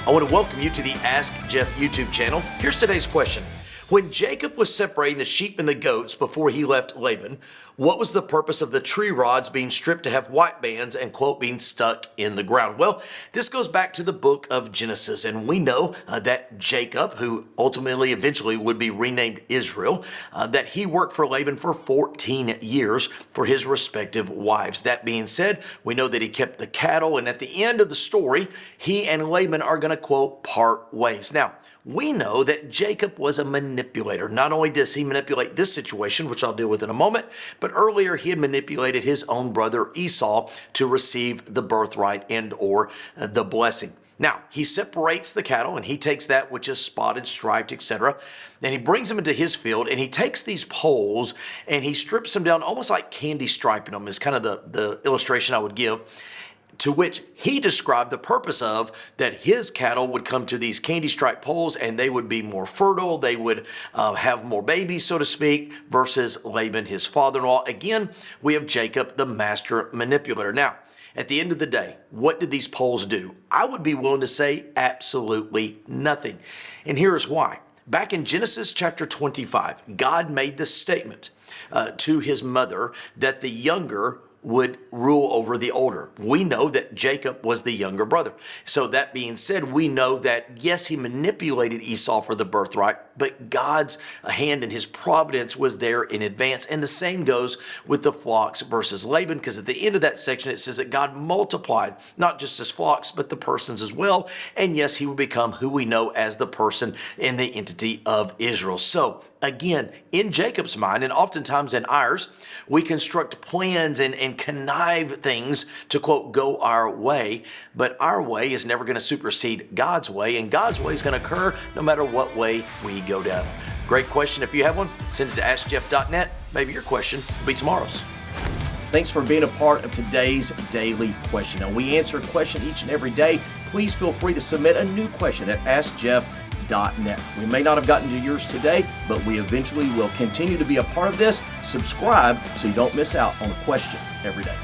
I want to welcome you to the Ask Jeff YouTube channel. Here's today's question. When Jacob was separating the sheep and the goats before he left Laban, what was the purpose of the tree rods being stripped to have white bands and, quote, being stuck in the ground? Well, this goes back to the book of Genesis, and we know that Jacob, who ultimately eventually would be renamed Israel, that he worked for Laban for 14 years for his respective wives. That being said, we know that he kept the cattle, and at the end of the story, he and Laban are going to, quote, part ways. Now, we know that Jacob was a manipulator. Not only does he manipulate this situation, which I'll deal with in a moment, but earlier he had manipulated his own brother Esau to receive the birthright and or the blessing. Now, he separates the cattle and he takes that which is spotted, striped, etc., and he brings them into his field and he takes these poles and he strips them down almost like candy striping them is kind of the illustration I would give, to which he described the purpose of that his cattle would come to these candy stripe poles and they would be more fertile, they would have more babies, so to speak, versus Laban, his father-in-law. Again, we have Jacob, the master manipulator. Now, at the end of the day, what did these poles do? I would be willing to say absolutely nothing. And here's why. Back in Genesis chapter 25, God made this statement to his mother that the younger would rule over the older. We know that Jacob was the younger brother. So that being said, we know that, yes, he manipulated Esau for the birthright, but God's hand and his providence was there in advance. And the same goes with the flocks versus Laban, because at the end of that section, it says that God multiplied not just his flocks, but the persons as well. And yes, he would become who we know as the person in the entity of Israel. So again, in Jacob's mind, and oftentimes in ours, we construct plans and connive things to, quote, go our way, but our way is never going to supersede God's way, and God's way is going to occur no matter what way we go down. Great question. If you have one, send it to AskJeff.net. Maybe your question will be tomorrow's. Thanks for being a part of today's daily question. Now, we answer a question each and every day. Please feel free to submit a new question at AskJeff.net. We may not have gotten to yours today, but we eventually will continue to be a part of this. Subscribe so you don't miss out on a question every day.